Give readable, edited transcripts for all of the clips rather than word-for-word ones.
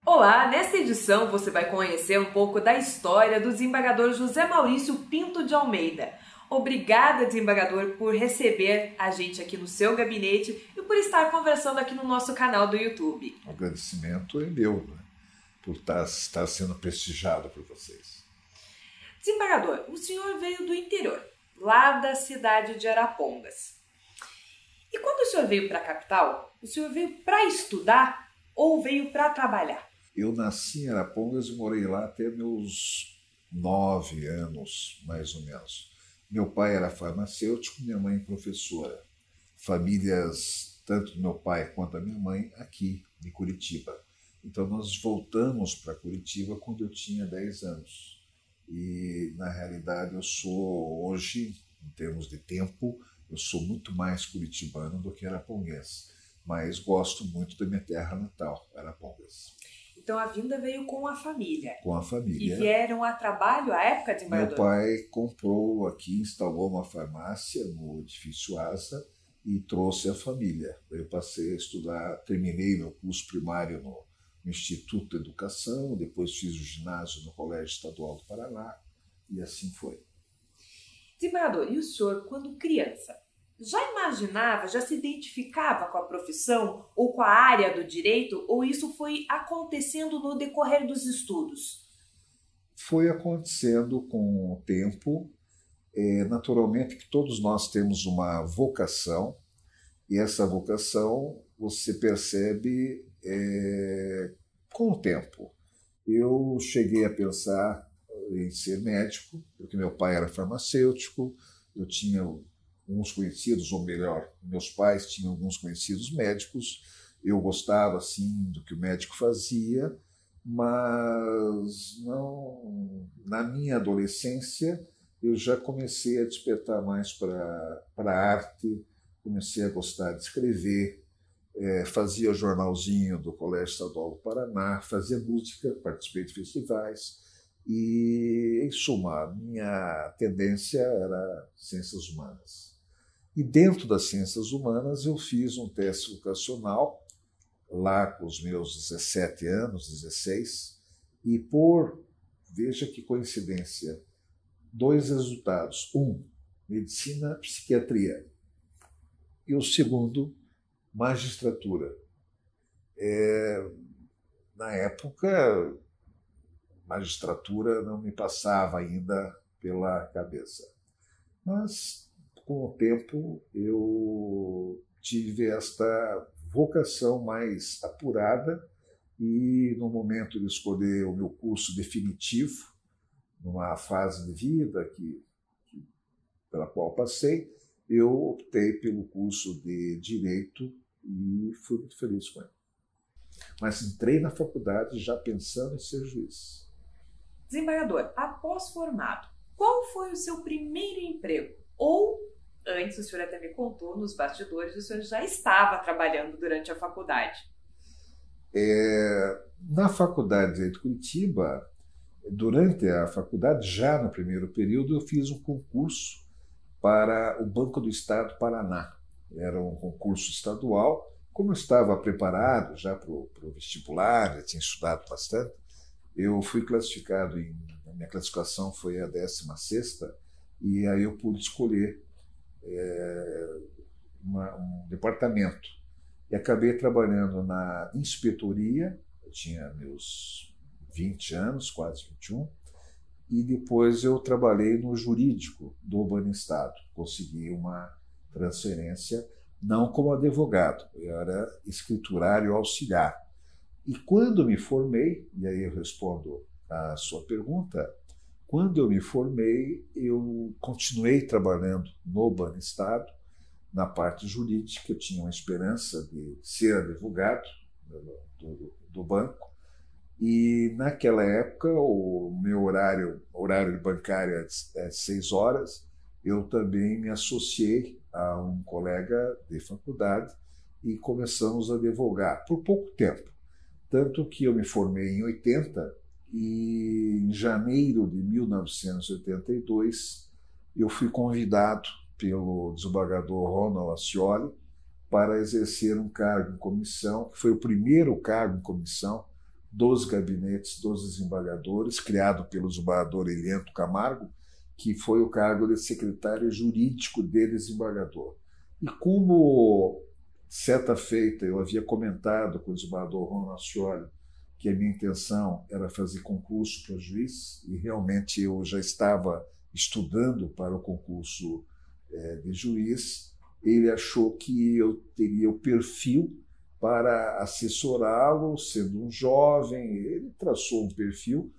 Olá, nesta edição você vai conhecer um pouco da história do desembargador José Maurício Pinto de Almeida. Obrigada, desembargador, por receber a gente aqui no seu gabinete e por estar conversando aqui no nosso canal do YouTube. O agradecimento é meu, né? Por estar sendo prestigiado por vocês. Desembargador, o senhor veio do interior, lá da cidade de Arapongas. E quando o senhor veio para a capital, o senhor veio para estudar ou veio para trabalhar? Eu nasci em Arapongas e morei lá até meus 9 anos, mais ou menos. Meu pai era farmacêutico, minha mãe professora. Famílias, tanto do meu pai quanto da minha mãe, aqui em Curitiba. Então nós voltamos para Curitiba quando eu tinha 10 anos. E na realidade eu sou hoje, em termos de tempo, eu sou muito mais curitibano do que araponguense. Mas gosto muito da minha terra natal, Arapongas. Então a vinda veio com a família. Com a família. E vieram a trabalho à época, desembargador? Meu pai comprou aqui, instalou uma farmácia no edifício Asa e trouxe a família. Eu passei a estudar, terminei meu curso primário no Instituto de Educação, depois fiz o ginásio no Colégio Estadual do Paraná e assim foi. Desembargador, e o senhor, quando criança, já imaginava, já se identificava com a profissão ou com a área do direito, ou isso foi acontecendo no decorrer dos estudos? Foi acontecendo com o tempo. Naturalmente que todos nós temos uma vocação, e essa vocação você percebe com o tempo. Eu cheguei a pensar em ser médico, porque meu pai era farmacêutico, eu tinha uns conhecidos, ou melhor, meus pais tinham alguns conhecidos médicos, eu gostava assim do que o médico fazia, mas não, na minha adolescência eu já comecei a despertar mais para a arte, comecei a gostar de escrever, fazia jornalzinho do Colégio Estadual do Paraná, fazia música, participei de festivais e, em suma, a minha tendência era ciências humanas. E dentro das ciências humanas eu fiz um teste vocacional, lá com os meus 17 anos, 16, e veja que coincidência, 2 resultados. Medicina, psiquiatria. E o segundo, magistratura. Na época, magistratura não me passava ainda pela cabeça. Mas com o tempo, eu tive esta vocação mais apurada e, no momento de escolher o meu curso definitivo, numa fase de vida pela qual passei, eu optei pelo curso de Direito e fui muito feliz com ele. Mas entrei na faculdade já pensando em ser juiz. Desembargador, após formado, qual foi o seu primeiro emprego? Ou, antes, o senhor até me contou, nos bastidores, o senhor já estava trabalhando durante a faculdade. Na Faculdade de Direito de Curitiba, durante a faculdade, já no primeiro período, eu fiz um concurso para o Banco do Estado do Paraná. Era um concurso estadual. Como eu estava preparado já para o vestibular, já tinha estudado bastante, eu fui classificado, a minha classificação foi a 16ª, e aí eu pude escolher um departamento. E acabei trabalhando na inspetoria, eu tinha meus 20 anos, quase 21, e depois eu trabalhei no jurídico do Banestado. Consegui uma transferência, não como advogado, eu era escriturário auxiliar. E quando me formei, e aí eu respondo à sua pergunta, quando eu me formei, eu continuei trabalhando no Banestado, na parte jurídica. Eu tinha uma esperança de ser advogado do banco, e naquela época o meu horário bancário é 6 horas, eu também me associei a um colega de faculdade e começamos a advogar por pouco tempo. Tanto que eu me formei em 80 e em janeiro de 1982 eu fui convidado pelo desembargador Ronald Ascioli para exercer um cargo em comissão, que foi o primeiro cargo em comissão dos gabinetes dos desembargadores, criado pelo desembargador Eliento Camargo, que foi o cargo de secretário jurídico de desembargador. E como certa feita eu havia comentado com o desembargador Ronald Ascioli que a minha intenção era fazer concurso para juiz, e realmente eu já estava estudando para o concurso de juiz, ele achou que eu teria o perfil para assessorá-lo, sendo um jovem. Ele traçou um perfil.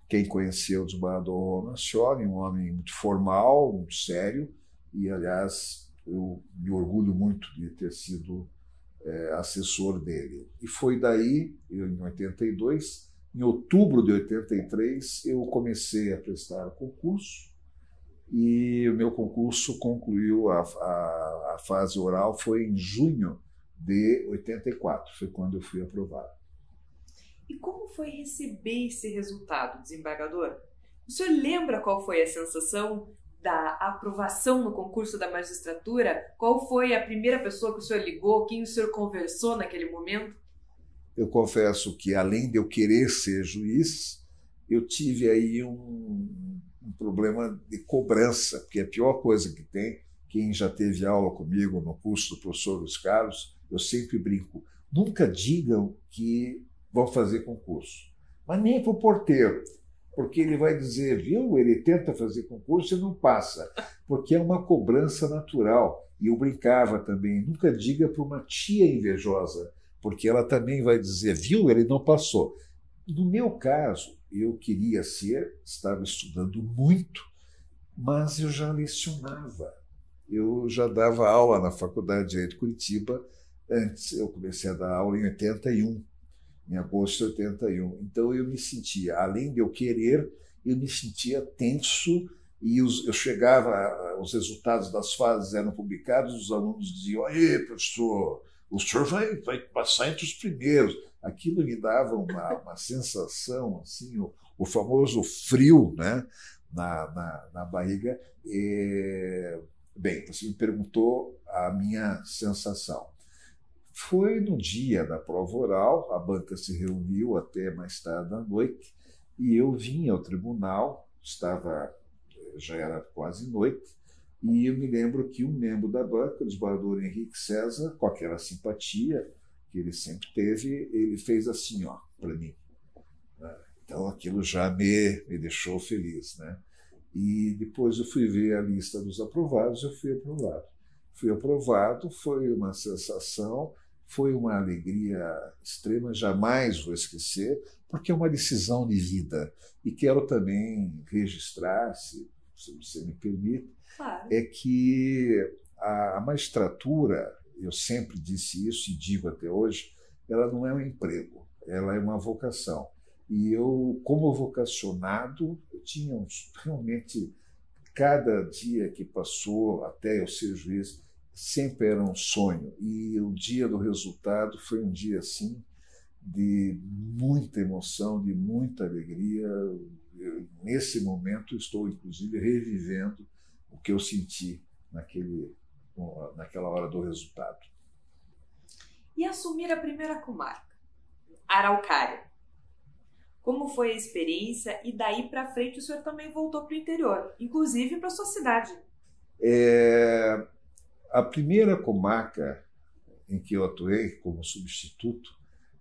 Quem conheceu o desembargador Ronald Ascioli, um homem muito formal, muito sério, e, aliás, eu me orgulho muito de ter sido assessor dele. E foi daí, em 82, em outubro de 83, eu comecei a prestar concurso, e o meu concurso concluiu, a fase oral foi em junho de 84, foi quando eu fui aprovado. E como foi receber esse resultado, desembargador? O senhor lembra qual foi a sensação da aprovação no concurso da magistratura? Qual foi a primeira pessoa que o senhor ligou? Quem o senhor conversou naquele momento? Eu confesso que, além de eu querer ser juiz, eu tive aí um problema de cobrança, porque a pior coisa que tem, quem já teve aula comigo no curso do professor Luiz Carlos, eu sempre brinco, nunca digam que vão fazer concurso, mas nem para o porteiro, porque ele vai dizer, viu, ele tenta fazer concurso e não passa, porque é uma cobrança natural. E eu brincava também, nunca diga para uma tia invejosa, porque ela também vai dizer, viu, ele não passou. No meu caso, eu queria estava estudando muito, mas eu já lecionava. Eu já dava aula na Faculdade de Direito de Curitiba. Antes, eu comecei a dar aula em 81, em agosto de 81. Então, eu me sentia, além de eu querer, eu me sentia tenso, e eu chegava, os resultados das fases eram publicados, os alunos diziam, aí, professor, o senhor vai passar entre os primeiros. Aquilo me dava uma sensação, assim, o famoso frio, né, na barriga. Bem, você me perguntou a minha sensação. Foi no dia da prova oral, a banca se reuniu até mais tarde à noite, e eu vim ao tribunal, já era quase noite, e eu me lembro que um membro da banca, o desembargador Henrique César, com aquela simpatia que ele sempre teve, ele fez assim, ó, para mim. Então aquilo já me deixou feliz, né? E depois eu fui ver a lista dos aprovados, eu fui aprovado. Fui aprovado, foi uma sensação, foi uma alegria extrema, jamais vou esquecer, porque é uma decisão de vida. E quero também registrar, se você me permite, claro, é que a magistratura, eu sempre disse isso e digo até hoje, ela não é um emprego, ela é uma vocação. E eu, como vocacionado, eu tinha realmente, cada dia que passou até eu ser juiz, sempre era um sonho. E o dia do resultado foi um dia, assim, de muita emoção, de muita alegria. Nesse momento, estou, inclusive, revivendo o que eu senti naquela hora do resultado. E assumir a primeira comarca, Araucária. Como foi a experiência? E daí para frente o senhor também voltou para o interior, inclusive para a sua cidade. A primeira comarca em que eu atuei como substituto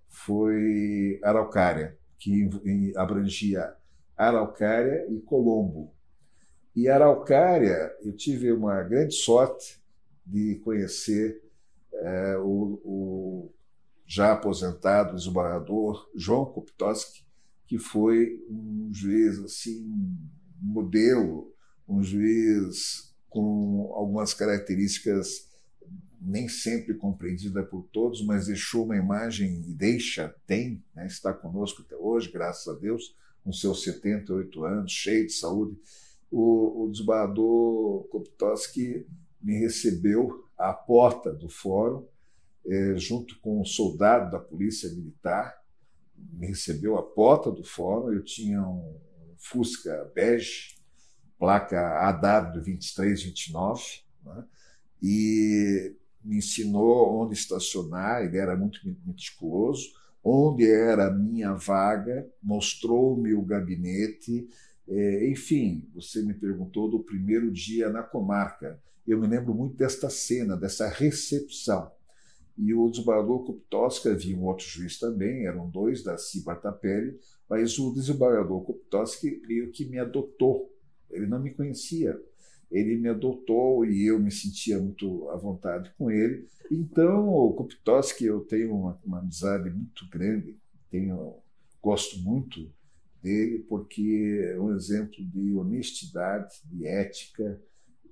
foi Araucária, que abrangia Araucária e Colombo. E Araucária, eu tive uma grande sorte de conhecer o já aposentado desembargador João Koptoski, que foi um juiz assim, modelo, um juiz com algumas características nem sempre compreendida por todos, mas deixou uma imagem, e tem, né, está conosco até hoje, graças a Deus, com seus 78 anos, cheio de saúde. O desembargador Koptoski me recebeu à porta do fórum, junto com um soldado da Polícia Militar, me recebeu à porta do fórum. Eu tinha um Fusca bege, placa AW 2329, né? E me ensinou onde estacionar. Ele era muito meticuloso, onde era a minha vaga, mostrou-me o gabinete. Enfim, você me perguntou do primeiro dia na comarca. Eu me lembro muito desta cena, dessa recepção. E o desembargador Kuptoska, havia um outro juiz também, eram dois, Darcy Bartapelli, mas o desembargador Kuptoska meio que me adotou. Ele não me conhecia. Ele me adotou e eu me sentia muito à vontade com ele. Então, o Kuptoska, eu tenho uma amizade muito grande, gosto muito dele, porque é um exemplo de honestidade, de ética.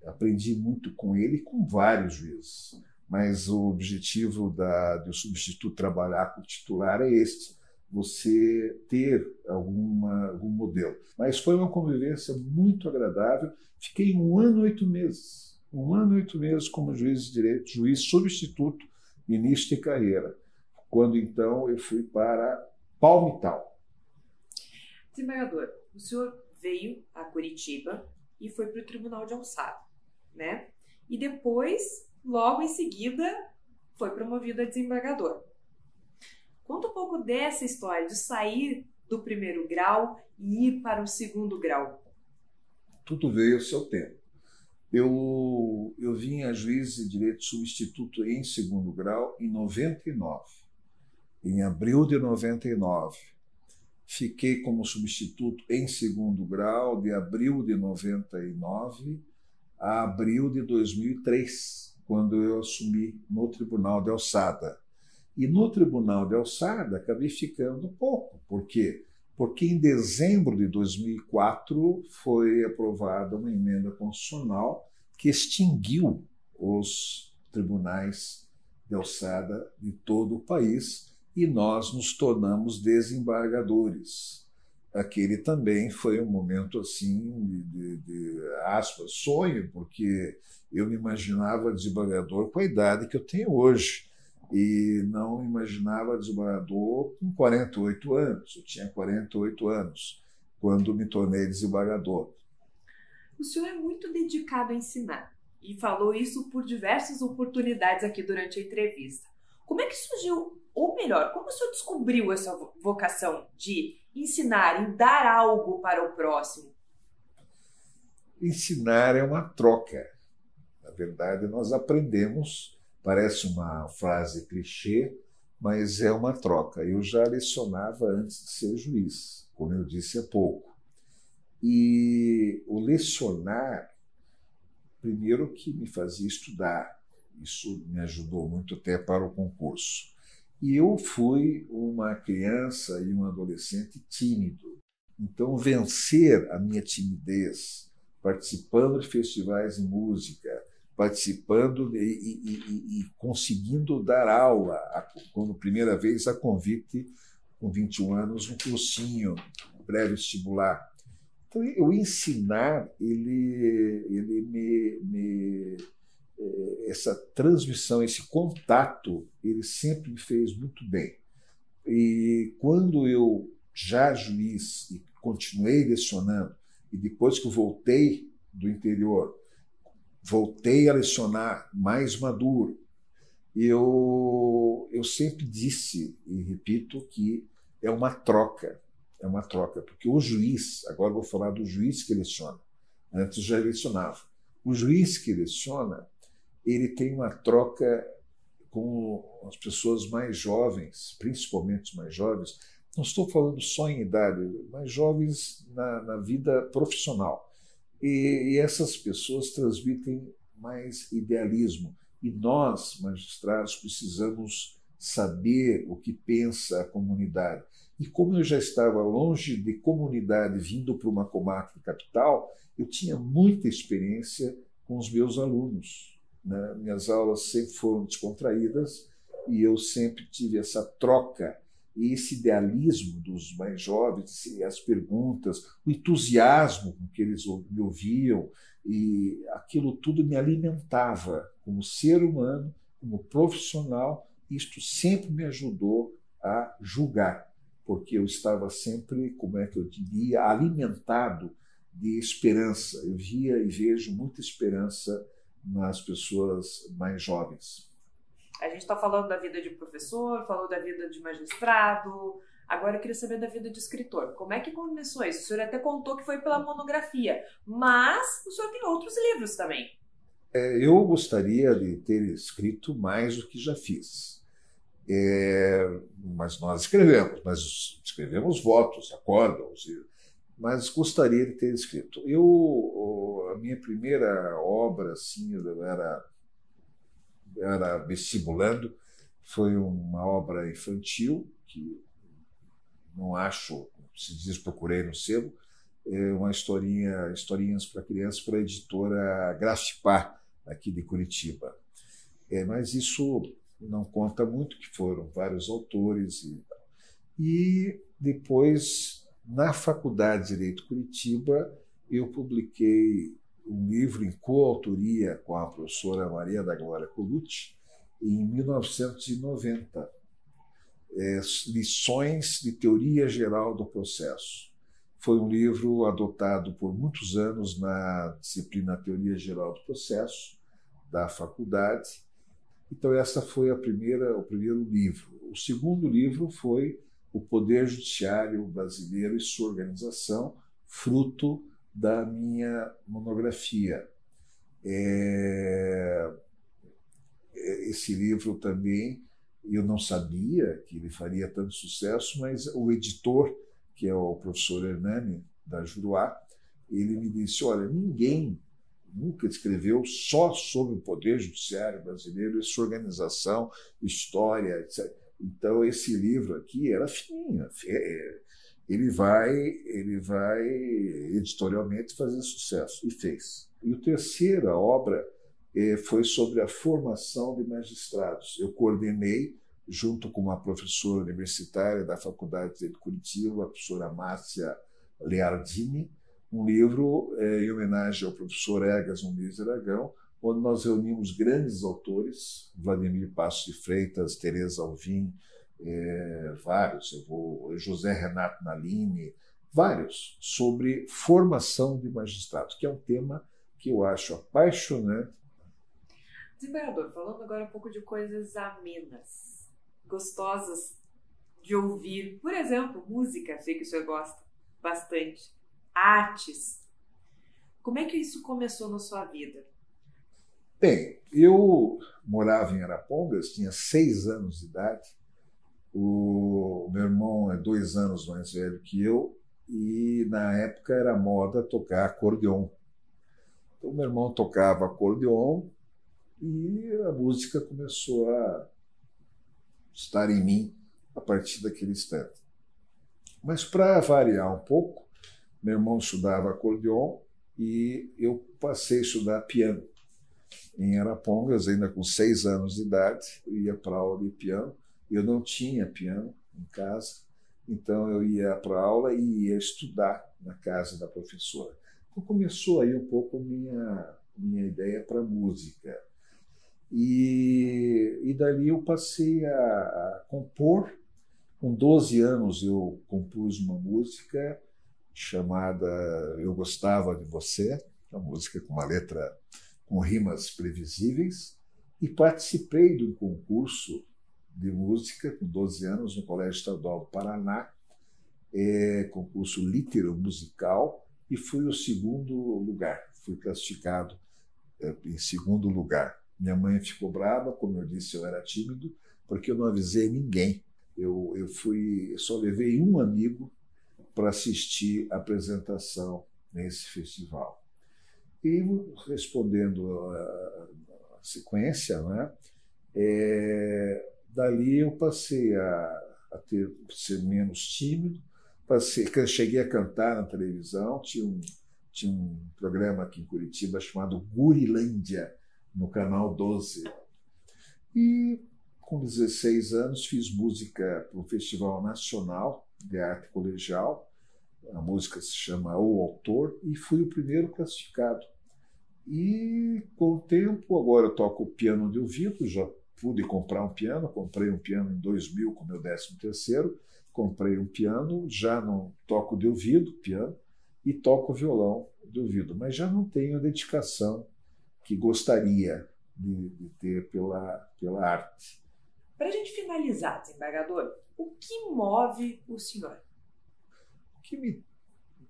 Aprendi muito com ele e com vários juízes. Mas o objetivo do substituto trabalhar com o titular é este: você ter algum modelo. Mas foi uma convivência muito agradável. Fiquei 1 ano e 8 meses. 1 ano e 8 meses como juiz de direito, juiz substituto, início de carreira. Quando, então, eu fui para Palmital. Desembargador, o senhor veio a Curitiba e foi para o Tribunal de Alçada, né? E depois, logo em seguida, foi promovido a desembargador. Conta um pouco dessa história de sair do primeiro grau e ir para o segundo grau. Tudo veio ao seu tempo. Eu vim a juiz de direito substituto em segundo grau em 99, em abril de 99. Fiquei como substituto em segundo grau de abril de 99 a abril de 2003, quando eu assumi no Tribunal de Alçada. E no Tribunal de Alçada acabei ficando pouco. Por quê? Porque em dezembro de 2004 foi aprovada uma emenda constitucional que extinguiu os tribunais de alçada de todo o país e nós nos tornamos desembargadores. Aquele também foi um momento assim de aspas, sonho, porque eu me imaginava desembargador com a idade que eu tenho hoje. E não imaginava desembargador com 48 anos. Eu tinha 48 anos quando me tornei desembargador. O senhor é muito dedicado a ensinar e falou isso por diversas oportunidades aqui durante a entrevista. Como é que surgiu, ou melhor, como o senhor descobriu essa vocação de ensinar e dar algo para o próximo? Ensinar é uma troca. Na verdade, nós aprendemos. Parece uma frase clichê, mas é uma troca. Eu já lecionava antes de ser juiz, como eu disse há pouco. E o lecionar, primeiro que me fazia estudar, isso me ajudou muito até para o concurso. E eu fui uma criança e um adolescente tímido. Então, vencer a minha timidez, participando de festivais de música, participando e conseguindo dar aula, quando primeira vez a convite, com 21 anos, um cursinho pré-vestibular. Então, o ensinar, essa transmissão, esse contato, ele sempre me fez muito bem. E quando eu, já juiz, e continuei lecionando, e depois que eu voltei do interior, voltei a lecionar mais maduro. Eu sempre disse e repito que é uma troca, porque o juiz, agora vou falar do juiz que leciona, antes já lecionava. O juiz que leciona, ele tem uma troca com as pessoas mais jovens, principalmente os mais jovens. Não estou falando só em idade, mas jovens na vida profissional. E essas pessoas transmitem mais idealismo. E nós, magistrados, precisamos saber o que pensa a comunidade. E como eu já estava longe de comunidade, vindo para uma comarca capital, eu tinha muita experiência com os meus alunos, né? Minhas aulas sempre foram descontraídas e eu sempre tive essa troca e esse idealismo dos mais jovens, as perguntas, o entusiasmo com que eles me ouviam, e aquilo tudo me alimentava como ser humano, como profissional. Isto sempre me ajudou a julgar, porque eu estava sempre, como é que eu diria, alimentado de esperança. Eu via e vejo muita esperança nas pessoas mais jovens. A gente está falando da vida de professor, falou da vida de magistrado, agora eu queria saber da vida de escritor. Como é que começou isso? O senhor até contou que foi pela monografia, mas o senhor tem outros livros também. Eu gostaria de ter escrito mais do que já fiz. Mas nós escrevemos votos, acórdãos, mas gostaria de ter escrito. A minha primeira obra, assim, eu era vestibulando, foi uma obra infantil, que não acho, se diz, procurei no sebo, uma historinhas para crianças, para a editora Grafipá, aqui de Curitiba. Mas isso não conta muito, que foram vários autores. E depois, na Faculdade de Direito Curitiba, eu publiquei um livro em coautoria com a professora Maria da Glória Colucci, em 1990, Lições de Teoria Geral do Processo. Foi um livro adotado por muitos anos na disciplina Teoria Geral do Processo, da faculdade. Então, essa foi o primeiro livro. O segundo livro foi O Poder Judiciário Brasileiro e Sua Organização, fruto da minha monografia. Esse livro também, eu não sabia que ele faria tanto sucesso, mas o editor, que é o professor Hernani, da Juruá, ele me disse: olha, ninguém nunca escreveu só sobre o Poder Judiciário Brasileiro e sua organização, história, etc. Então, esse livro aqui era fininho. Ele vai editorialmente fazer sucesso, e fez. E a terceira obra foi sobre a formação de magistrados. Eu coordenei, junto com uma professora universitária da Faculdade de Curitiba, a professora Márcia Leardini, um livro em homenagem ao professor Egas Muniz Aragão, onde nós reunimos grandes autores, Vladimir Passos de Freitas, Teresa Alvim, vários, José Renato Nalini, vários, sobre formação de magistrados, que é um tema que eu acho apaixonante. Desembargador, falando agora um pouco de coisas amenas, gostosas de ouvir, por exemplo, música, sei que o senhor gosta bastante, artes. Como é que isso começou na sua vida? Bem, eu morava em Arapongas, tinha 6 anos de idade. O meu irmão é 2 anos mais velho que eu, e na época era moda tocar acordeon. Então, meu irmão tocava acordeon e a música começou a estar em mim a partir daquele instante. Mas, para variar um pouco, meu irmão estudava acordeon e eu passei a estudar piano. Em Arapongas, ainda com 6 anos de idade, eu ia para a aula de piano. Eu não tinha piano em casa, então eu ia para a aula e ia estudar na casa da professora. Então começou aí um pouco a minha ideia para música. E dali eu passei a compor. Com 12 anos eu compus uma música chamada Eu Gostava de Você, uma música com uma letra com rimas previsíveis, e participei de um concurso de música com 12 anos no Colégio Estadual do Paraná, concurso litero-musical, e fui o segundo lugar, fui classificado em segundo lugar. Minha mãe ficou brava, como eu disse, eu era tímido, porque eu não avisei ninguém. Eu só levei um amigo para assistir a apresentação nesse festival. E, respondendo a sequência, né, dali eu passei a ser menos tímido, cheguei a cantar na televisão, tinha um programa aqui em Curitiba chamado Gurilândia, no Canal 12. E, com 16 anos, fiz música para o Festival Nacional de Arte Colegial. A música se chama O Autor, e fui o primeiro classificado. E, com o tempo, agora eu toco piano de ouvido, já pude comprar um piano, comprei um piano em 2000 com meu 13º, comprei um piano, já não toco de ouvido, piano, e toco violão de ouvido, mas já não tenho a dedicação que gostaria de ter pela arte. Para a gente finalizar, desembargador, o que move o senhor? O que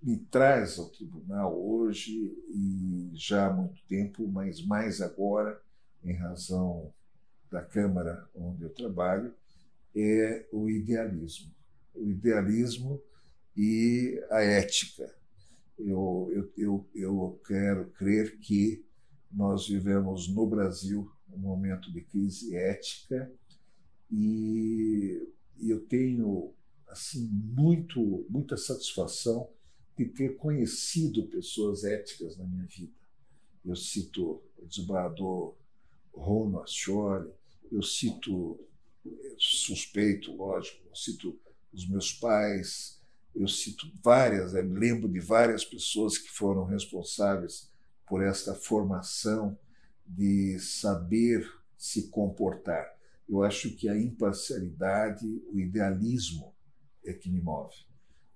me traz ao tribunal hoje, e já há muito tempo, mas mais agora, em razão da Câmara onde eu trabalho, é o idealismo. O idealismo e a ética. Eu quero crer que nós vivemos no Brasil um momento de crise ética e eu tenho assim muita satisfação de ter conhecido pessoas éticas na minha vida. Eu cito o desembargador Rono Ascioli, eu cito, suspeito, lógico, eu cito os meus pais, eu cito várias, me lembro de várias pessoas que foram responsáveis por esta formação de saber se comportar. Eu acho que a imparcialidade, o idealismo é que me move.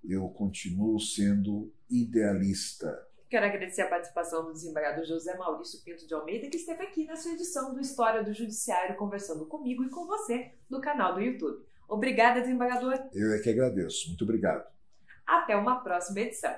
Eu continuo sendo idealista. Quero agradecer a participação do desembargador José Maurício Pinto de Almeida, que esteve aqui nessa edição do História do Judiciário, conversando comigo e com você no canal do YouTube. Obrigada, desembargador. Eu é que agradeço. Muito obrigado. Até uma próxima edição.